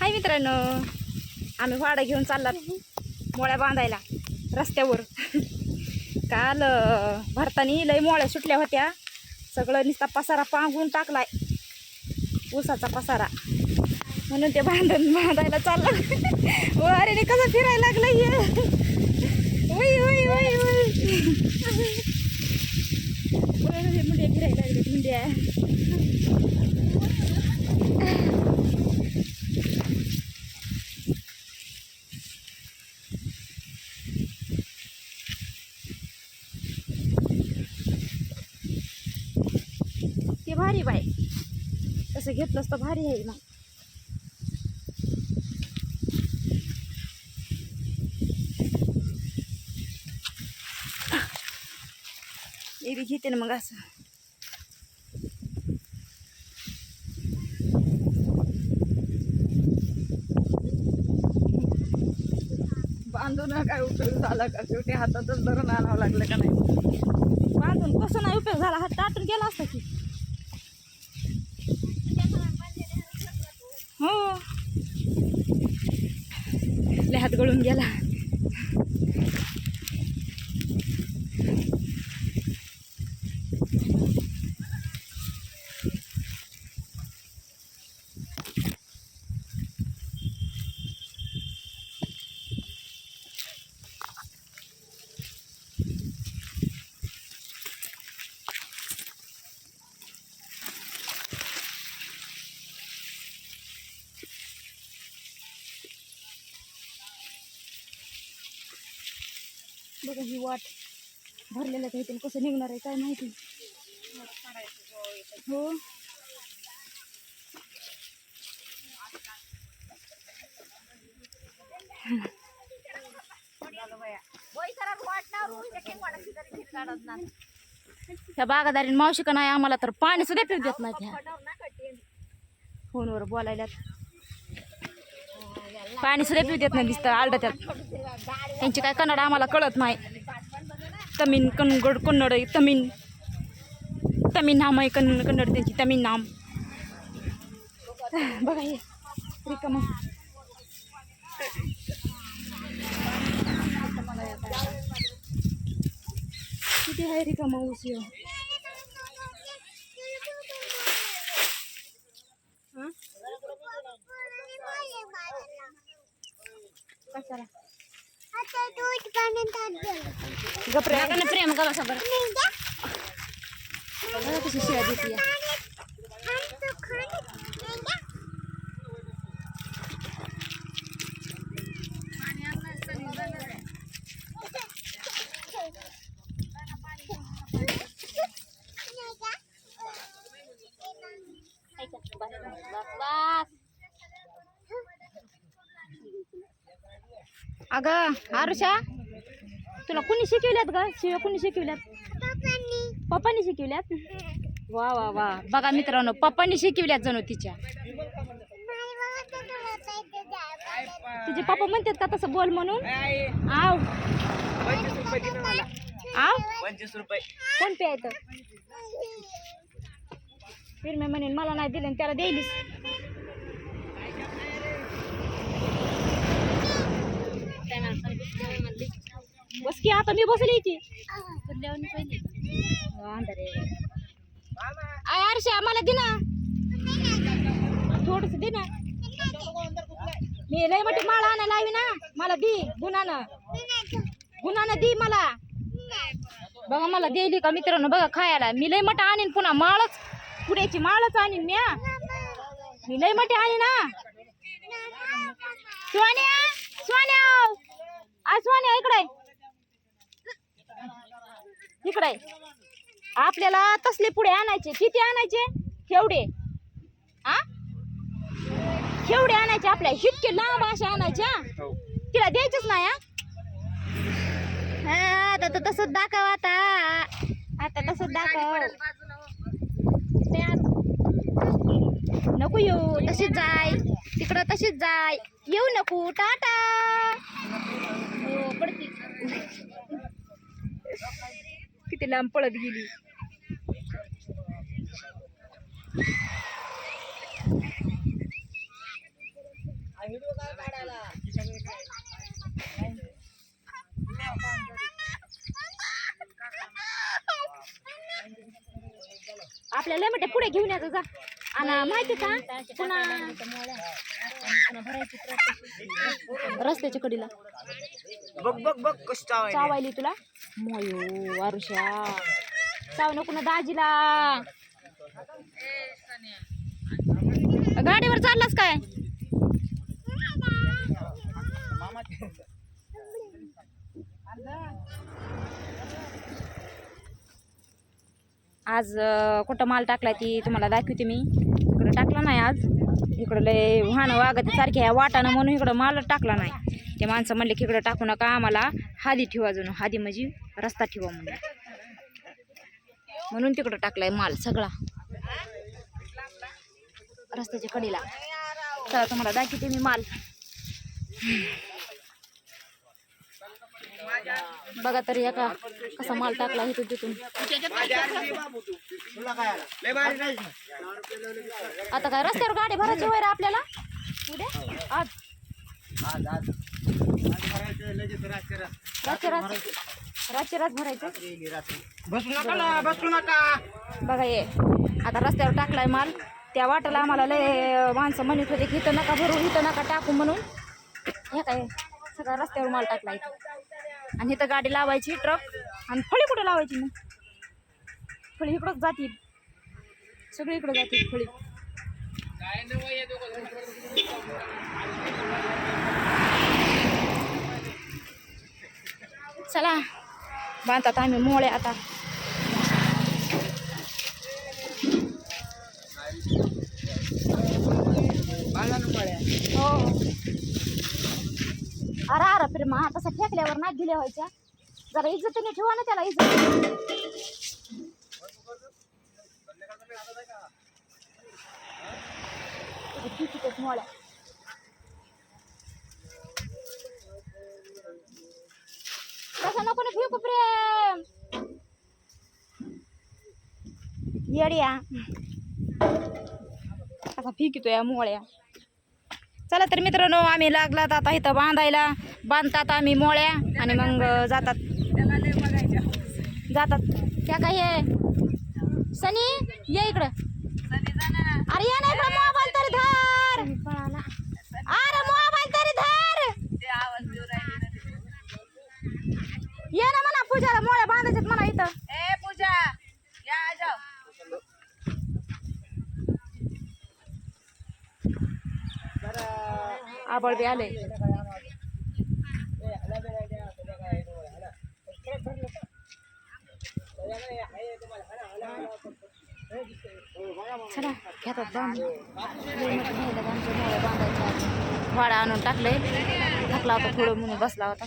हाय मित्रांनो, आम्ही वाडा घेऊन चाललात मोळ्या बांधायला रस्त्यावर. काल भरतानी लय मोळ्या सुटल्या होत्या, सगळं नुसता पसारा पांगून टाकलाय, ऊसाचा पसारा, म्हणून ते बांधायला चाललं. अरे कसं फिरायला लागलंय. वय वय वय वय मुंड्या फिरायला लागले मुंड्या. ते भारी बाय, तसं घेतलंच तर भारी आहे मग. एरी घेते ना मग असं. बांधून काय उपयोग झाला का? शेवटी हातातच धरून आणावं लागलं का नाही? बांधून कसं नाही उपयोग झाला, हात टाटून गेला असता की. हो, लय हात गळून गेला. बघा ही वाट भरलेलं आहे, इथून कसं निघणार आहे काय माहिती. हो, ह्या बागादारीन मावशी का नाही आम्हाला तर पाणी सुद्धा पिऊ देत नाही. त्या फोनवर बोलायला पाणी सुद्धा पिऊ देत नाही, दिसतं आलडात्यात. त्यांची काय कन्नड आम्हाला कळत नाही. तमिन कन्नड कन्नड तमिन तमिन नाम आहे, कन्नड त्यांची तमिन नाम. बघा हे रिकाम किती आहे रिकामा ऊस. कशाला गप्रे प्रेम का बसा बरं. कशी शिवाय देते. अगं आरुषा, तुला कुणी शिकवल्यात ग शिव्या? कुणी शिकवल्यात? पप्पांनी शिकवल्यात. वा वा वा, बघा मित्रांनो, पप्पांनी शिकवल्यात जणू तिच्या. तुझे पप्पा म्हणतात का तसं बोल म्हणून? आव 25 रुपये दिलं मला. आव 25 रुपये कोण प्यायचं? फिर मी म्हणेन मला नाही दिले त्याला द्यायलीस. बस की आता मी बसली की. आरशा मला दे ना थोडस, दे ना. मी लय मोठी माळ आणायला लावी ना, मला दे गुणानं. गुणानं दे मला. बघा मला द्यायली का मित्रांनो? बघा खायला मी लय मोठा आणीन, पुन्हा माळच पुढ्याची माळच आणीन मी लय मोठी आणीन ना. सोन्या सोन्या आ सोन्या इकडे इकडे. आपल्याला तसले पुढे आणायचे. किती आणायचे? केवढे? आ केवढे आणायचे? आपल्या इतके लांब अशा आणायच्या, तिला द्यायचंच नाही. आता तर तसंच दाखव. आता तसंच दाखव. नको येऊ, तशीच जाय तिकडं, तशीच जाय, येऊ नको. टाटा. हो पडती. किती लांब पळत गेली. मोळ्या लय मोठ्या पुढे घेऊन यायचं जा. आणि माहिती का पुन्हा रस्त्याच्या कडीला बघ बघ बघ कशी चावायली. चावायली तुला मोयो आरुषा चाव नको ना दाजीला. गाडीवर चाललास काय? आज कुठं माल टाकलाय ती तुम्हाला दाखवते मी. इकडं टाकला नाही आज. इकडं लय वाहनं वागत सारखे ह्या वाटानं म्हणून इकडं माल टाकला नाही. ते माणसं म्हणले की इकडं टाकू नका आम्हाला हादी ठेवा अजून. हादी म्हणजे रस्ता ठेवा म्हणून तिकडं टाकलाय माल सगळा रस्त्याच्या कडेला. चला तुम्हाला दाखवते मी माल. बघा तरी एका कसा माल टाकला इथून तिथून. आता काय रस्त्यावर गाडी भरायची होय रे आपल्याला उद्या आज रातची रात भरायचं. बसू नका. बघा ये आता रस्त्यावर टाकलाय माल. त्या वाटाला आम्हाला लय माणसं म्हणत होते की इथं नका भरू इथं नका टाकू म्हणून. हे काय सगळा रस्त्यावर माल टाकला इथं. आणि इथं गाडी लावायची ट्रक. आणि फळी कुठं लावायची मग? फळी इकडंच जातील सगळी इकडं जातील फळी. चला बांधतात आम्ही मोळे आता. हो अरे प्रेमा तसं फेकल्यावर नाही दिल्या व्हायच्या. जरा इज्जतीने ठेवा ना त्याला इज्जत. मोळ्या तसं नको ना फेकू प्रेम येड्या. असा फेकितो या मोळ्या. चला तर मित्रांनो आम्ही लागलात आता इथं बांधायला. बांधतात आम्ही मोळ्या आणि मग जातात त्या काय हे सनी ये इकडं. अरे ये ना इकडं मोबाईल तरी धर. अरे मोबाईल तरी धर. ये ना म्हणा पूजाला मोळ्या बांधायच्यात म्हणा इथं. ए पूजा या जाऊ. आबळ बी आले. चला घेतात बांधून. वाडा आणून टाकले. टाकला होता थोडं म्हणून बसला होता.